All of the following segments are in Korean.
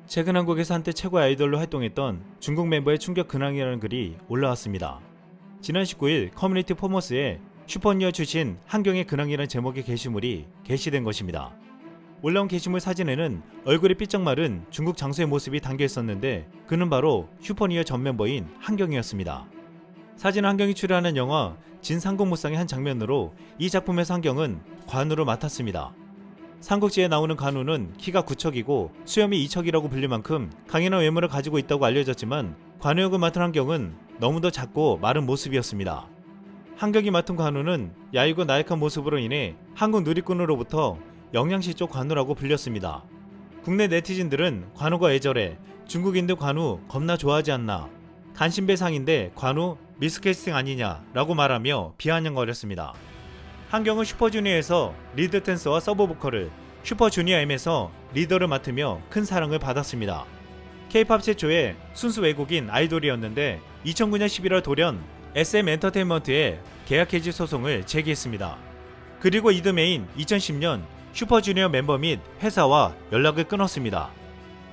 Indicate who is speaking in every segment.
Speaker 1: 최근 한국에서 한때 최고의 아이돌로 활동했던 중국 멤버의 충격 근황이라는 글이 올라왔습니다. 지난 19일 커뮤니티 포머스에 슈퍼주니어 출신 한경의 근황이라는 제목의 게시물이 게시된 것입니다. 올라온 게시물 사진에는 얼굴이 삐쩍 마른 중국 장수의 모습이 담겨 있었는데 그는 바로 슈퍼주니어 전 멤버인 한경이었습니다. 사진은 한경이 출연하는 영화 진상공무상의 한 장면으로 이 작품에서 한경은 관우를 맡았습니다. 삼국지에 나오는 관우는 키가 9척이고 수염이 2척이라고 불릴 만큼 강인한 외모를 가지고 있다고 알려졌지만 관우 역을 맡은 한경은 너무도 작고 마른 모습이었습니다. 한경이 맡은 관우는 야이고 나약한 모습으로 인해 한국 누리꾼으로부터 영양시 쪽 관우라고 불렸습니다. 국내 네티즌들은 관우가 애절해, 중국인들 관우 겁나 좋아하지 않나, 간신배상인데 관우 미스캐스팅 아니냐 라고 말하며 비아냥거렸습니다. 한경은 슈퍼주니어에서 리드 댄서와 서브 보컬을, 슈퍼주니어 M에서 리더를 맡으며 큰 사랑을 받았습니다. K-팝 최초의 순수 외국인 아이돌이었는데 2009년 11월 돌연 SM 엔터테인먼트에 계약 해지 소송을 제기했습니다. 그리고 이듬해인 2010년 슈퍼주니어 멤버 및 회사와 연락을 끊었습니다.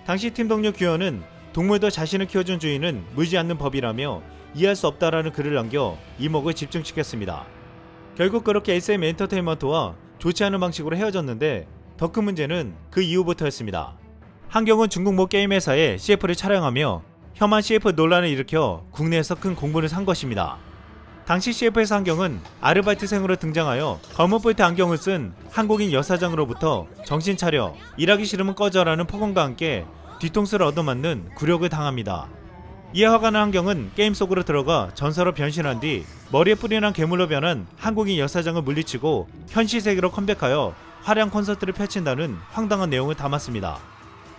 Speaker 1: 당시 팀 동료 규현은 동물도 자신을 키워준 주인은 물지 않는 법이라며 이해할 수 없다라는 글을 남겨 이목을 집중시켰습니다. 결국 그렇게 SM 엔터테인먼트와 좋지 않은 방식으로 헤어졌는데 더 큰 문제는 그 이후부터였습니다. 한경은 중국 모 게임 회사에 CF를 촬영하며 혐한 CF 논란을 일으켜 국내에서 큰 공분을 산 것입니다. 당시 CF에서 한경은 아르바이트생으로 등장하여 검은 뿔테 안경을 쓴 한국인 여사장으로부터 정신 차려, 일하기 싫으면 꺼져라는 폭언과 함께 뒤통수를 얻어맞는 굴욕을 당합니다. 이에 화가 난 한경은 게임 속으로 들어가 전사로 변신한 뒤 머리에 뿔이 난 괴물로 변한 한국인 여사장을 물리치고 현실 세계로 컴백하여 화려한 콘서트를 펼친다는 황당한 내용을 담았습니다.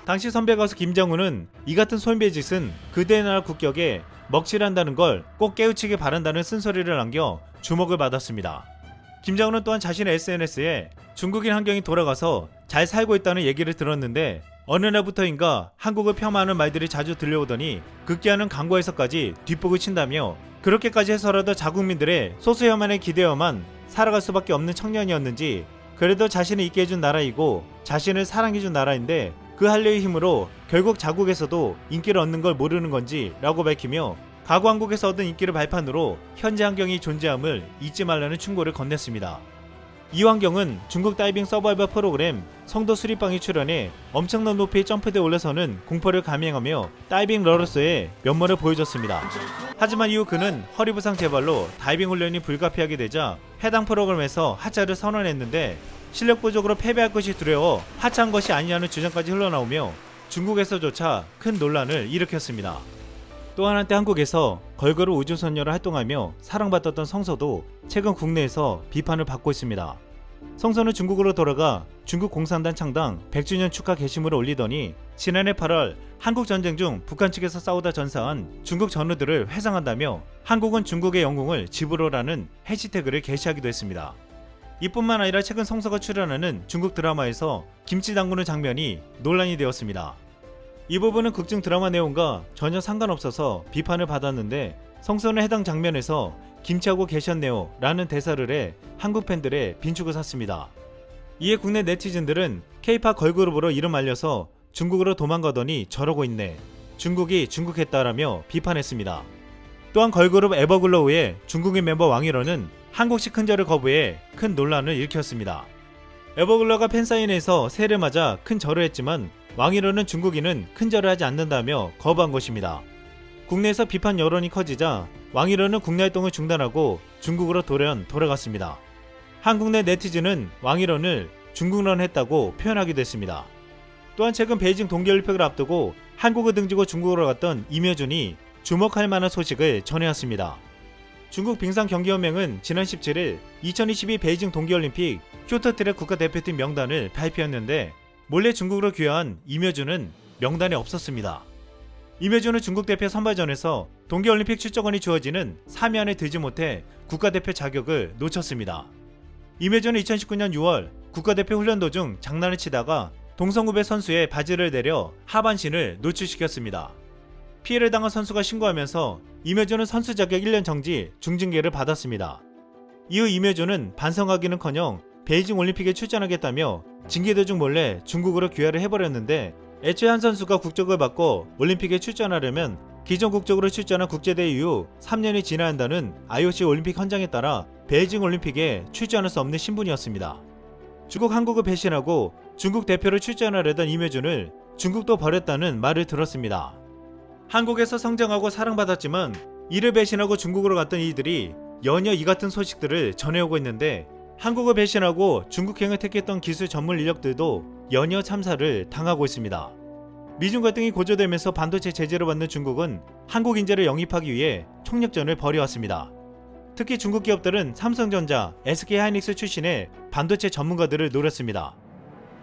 Speaker 1: 당시 선배 가수 김정우는 이 같은 소인배 짓은 그대의 나라 국격에 먹칠한다는 걸 꼭 깨우치길 바란다는 쓴소리를 남겨 주목을 받았습니다. 김정우는 또한 자신의 SNS에 중국인 한경이 돌아가서 잘 살고 있다는 얘기를 들었는데 어느 날부터인가 한국을 폄하하는 말들이 자주 들려오더니 극기하는 광고에서까지 뒷북을 친다며 그렇게까지 해서라도 자국민들의 소수 혐한에 기대어만 살아갈 수밖에 없는 청년이었는지, 그래도 자신을 있게 해준 나라이고 자신을 사랑해준 나라인데 그 한류의 힘으로 결국 자국에서도 인기를 얻는 걸 모르는 건지 라고 밝히며 과거 한국에서 얻은 인기를 발판으로 현재 한경이 존재함을 잊지 말라는 충고를 건넸습니다. 이 한경은 중국 다이빙 서바이벌 프로그램 성도 수리방에 출연해 엄청난 높이의 점프대에 올라서는 공포를 감행하며 다이빙 러러스의 면모를 보여줬습니다. 하지만 이후 그는 허리 부상 재발로 다이빙 훈련이 불가피하게 되자 해당 프로그램에서 하차를 선언했는데 실력 부족으로 패배할 것이 두려워 하차한 것이 아니냐는 주장까지 흘러나오며 중국에서조차 큰 논란을 일으켰습니다. 또한 한때 한국에서 걸그룹 우주소녀로 활동하며 사랑받았던 성서도 최근 국내에서 비판을 받고 있습니다. 성서는 중국으로 돌아가 중국 공산당 창당 100주년 축하 게시물을 올리더니 지난해 8월 한국 전쟁 중 북한 측에서 싸우다 전사한 중국 전우들을 회상한다며 한국은 중국의 영웅을 집으로라는 해시태그를 게시하기도 했습니다. 이뿐만 아니라 최근 성서가 출연하는 중국 드라마에서 김치 담그는 장면이 논란이 되었습니다. 이 부분은 극중 드라마 내용과 전혀 상관없어서 비판을 받았는데 성서는 해당 장면에서 김치하고 계셨네요 라는 대사를 해 한국 팬들의 빈축을 샀습니다. 이에 국내 네티즌들은 K-팝 걸그룹으로 이름 알려서 중국으로 도망가더니 저러고 있네, 중국이 중국했다라며 비판했습니다. 또한 걸그룹 에버글로우의 중국인 멤버 왕일원은 한국식 큰절을 거부해 큰 논란을 일으켰습니다. 에버글로우가 팬사인회에서 새해를 맞아 큰 절을 했지만 왕일원은 중국인은 큰절을 하지 않는다며 거부한 것입니다. 국내에서 비판 여론이 커지자 왕일원은 국내 활동을 중단하고 중국으로 돌아갔습니다. 한국 내 네티즌은 왕일원을 중국런 했다고 표현하기도 했습니다. 또한 최근 베이징 동계올림픽을 앞두고 한국을 등지고 중국으로 갔던 임효준이 주목할 만한 소식을 전해왔습니다. 중국 빙상 경기연맹은 지난 17일 2022 베이징 동계올림픽 쇼트트랙 국가대표팀 명단을 발표했는데 몰래 중국으로 귀화한 임효준은 명단에 없었습니다. 임효준은 중국 대표 선발전에서 동계올림픽 출전권이 주어지는 3위 안에 들지 못해 국가대표 자격을 놓쳤습니다. 임효준은 2019년 6월 국가대표 훈련 도중 장난을 치다가 동성후배 선수의 바지를 내려 하반신을 노출시켰습니다. 피해를 당한 선수가 신고하면서 임효준은 선수 자격 1년 정지, 중징계를 받았습니다. 이후 임효준은 반성하기는커녕 베이징 올림픽에 출전하겠다며 징계도 중 몰래 중국으로 귀화를 해버렸는데 애초에 한 선수가 국적을 바꿔 올림픽에 출전하려면 기존 국적으로 출전한 국제대회 이후 3년이 지나야 한다는 IOC 올림픽 헌장에 따라 베이징 올림픽에 출전할 수 없는 신분이었습니다. 중국 한국을 배신하고 중국 대표로 출전하려던 임효준을 중국도 버렸다는 말을 들었습니다. 한국에서 성장하고 사랑받았지만 이를 배신하고 중국으로 갔던 이들이 연이어 이 같은 소식들을 전해오고 있는데, 한국을 배신하고 중국행을 택했던 기술 전문 인력들도 연이어 참사를 당하고 있습니다. 미중 갈등이 고조되면서 반도체 제재를 받는 중국은 한국 인재를 영입하기 위해 총력전을 벌여왔습니다. 특히 중국 기업들은 삼성전자, SK하이닉스 출신의 반도체 전문가들을 노렸습니다.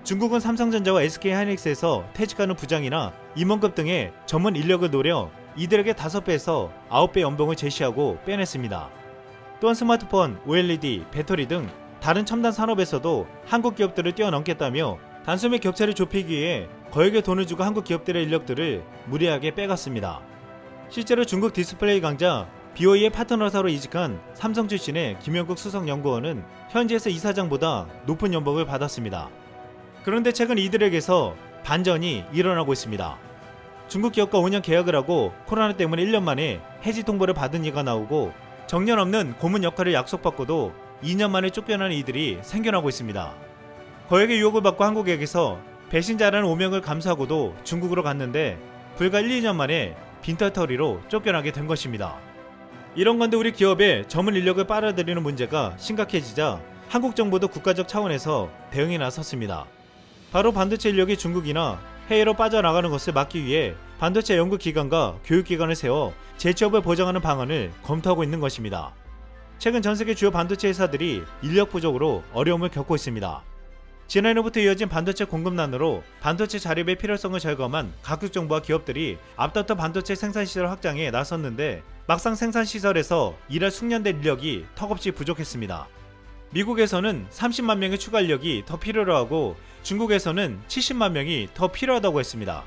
Speaker 1: 중국은 삼성전자와 SK하이닉스에서 퇴직하는 부장이나 임원급 등의 전문 인력을 노려 이들에게 5배에서 9배 연봉을 제시하고 빼냈습니다. 또한 스마트폰, OLED, 배터리 등 다른 첨단 산업에서도 한국 기업들을 뛰어넘겠다며 단숨에 격차를 좁히기 위해 거액의 돈을 주고 한국 기업들의 인력들을 무리하게 빼갔습니다. 실제로 중국 디스플레이 강자 BOE의 파트너사로 이직한 삼성 출신의 김영국 수석연구원은 현지에서 이사장보다 높은 연봉을 받았습니다. 그런데 최근 이들에게서 반전이 일어나고 있습니다. 중국 기업과 5년 계약을 하고 코로나 때문에 1년 만에 해지 통보를 받은 이가 나오고, 정년 없는 고문 역할을 약속받고도 2년 만에 쫓겨나는 이들이 생겨나고 있습니다. 거액의 유혹을 받고 한국에게서 배신자라는 오명을 감수하고도 중국으로 갔는데 불과 1, 2년 만에 빈털터리로 쫓겨나게 된 것입니다. 이런 건데 우리 기업의 전문 인력을 빨아들이는 문제가 심각해지자 한국 정부도 국가적 차원에서 대응에 나섰습니다. 바로 반도체 인력이 중국이나 해외로 빠져나가는 것을 막기 위해 반도체 연구기관과 교육기관을 세워 재취업을 보장하는 방안을 검토하고 있는 것입니다. 최근 전세계 주요 반도체 회사들이 인력 부족으로 어려움을 겪고 있습니다. 지난해부터 이어진 반도체 공급난으로 반도체 자립의 필요성을 절감한 각국 정부와 기업들이 앞다퉈 반도체 생산시설 확장에 나섰는데, 막상 생산시설에서 일할 숙련된 인력이 턱없이 부족했습니다. 미국에서는 30만 명의 추가 인력이 더 필요로 하고 중국에서는 70만 명이 더 필요하다고 했습니다.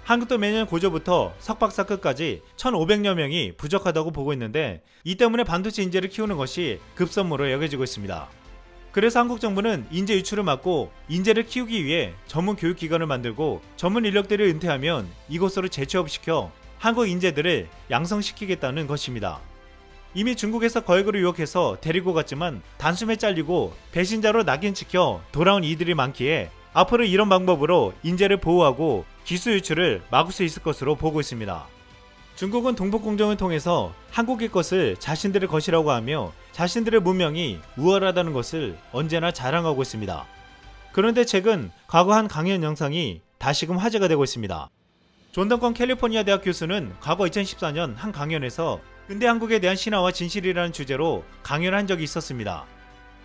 Speaker 1: 한국도 매년 고조부터 석박사 끝까지 1,500여 명이 부족하다고 보고 있는데, 이 때문에 반도체 인재를 키우는 것이 급선무로 여겨지고 있습니다. 그래서 한국 정부는 인재 유출을 막고 인재를 키우기 위해 전문 교육기관을 만들고 전문 인력들을 은퇴하면 이곳으로 재취업시켜 한국 인재들을 양성시키겠다는 것입니다. 이미 중국에서 거액으로 유혹해서 데리고 갔지만 단숨에 잘리고 배신자로 낙인 찍혀 돌아온 이들이 많기에 앞으로 이런 방법으로 인재를 보호하고 기술 유출을 막을 수 있을 것으로 보고 있습니다. 중국은 동북공정을 통해서 한국의 것을 자신들의 것이라고 하며 자신들의 문명이 우월하다는 것을 언제나 자랑하고 있습니다. 그런데 최근 과거 한 강연 영상이 다시금 화제가 되고 있습니다. 존 던컨 캘리포니아 대학 교수는 과거 2014년 한 강연에서 근대 한국에 대한 신화와 진실이라는 주제로 강연을 한 적이 있었습니다.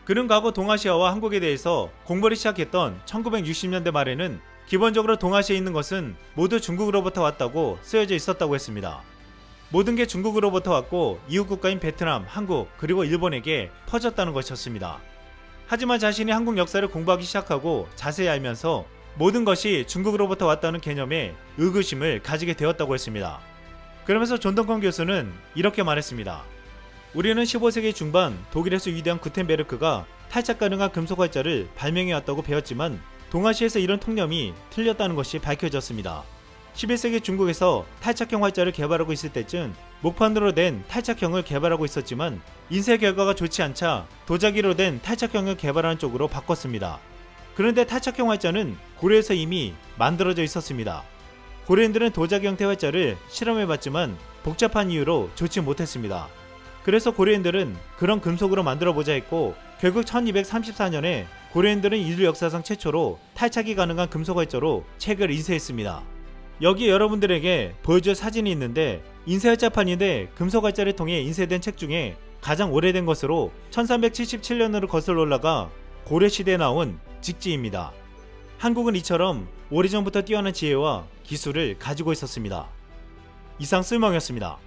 Speaker 1: 그는 과거 동아시아와 한국에 대해서 공부를 시작했던 1960년대 말에는 기본적으로 동아시아에 있는 것은 모두 중국으로부터 왔다고 쓰여져 있었다고 했습니다. 모든 게 중국으로부터 왔고 이웃 국가인 베트남, 한국, 그리고 일본에게 퍼졌다는 것이었습니다. 하지만 자신이 한국 역사를 공부하기 시작하고 자세히 알면서 모든 것이 중국으로부터 왔다는 개념에 의구심을 가지게 되었다고 했습니다. 그러면서 존 던컨 교수는 이렇게 말했습니다. 우리는 15세기 중반 독일에서 위대한 구텐베르크가 탈착 가능한 금속 활자를 발명해왔다고 배웠지만 동아시아에서 이런 통념이 틀렸다는 것이 밝혀졌습니다. 11세기 중국에서 탈착형 활자를 개발하고 있을 때쯤 목판으로 된 탈착형을 개발하고 있었지만 인쇄 결과가 좋지 않자 도자기로 된 탈착형을 개발하는 쪽으로 바꿨습니다. 그런데 탈착형 활자는 고려에서 이미 만들어져 있었습니다. 고려인들은 도자기 형태 활자를 실험해봤지만 복잡한 이유로 좋지 못했습니다. 그래서 고려인들은 그런 금속으로 만들어보자 했고 결국 1234년에 고려인들은 인류 역사상 최초로 탈착이 가능한 금속 활자로 책을 인쇄했습니다. 여기 여러분들에게 보여줄 사진이 있는데 인쇄 활자판인데 금속 활자를 통해 인쇄된 책 중에 가장 오래된 것으로 1377년으로 거슬러 올라가 고려시대에 나온 직지입니다. 한국은 이처럼 오래전부터 뛰어난 지혜와 기술을 가지고 있었습니다. 이상 쓸멍이었습니다.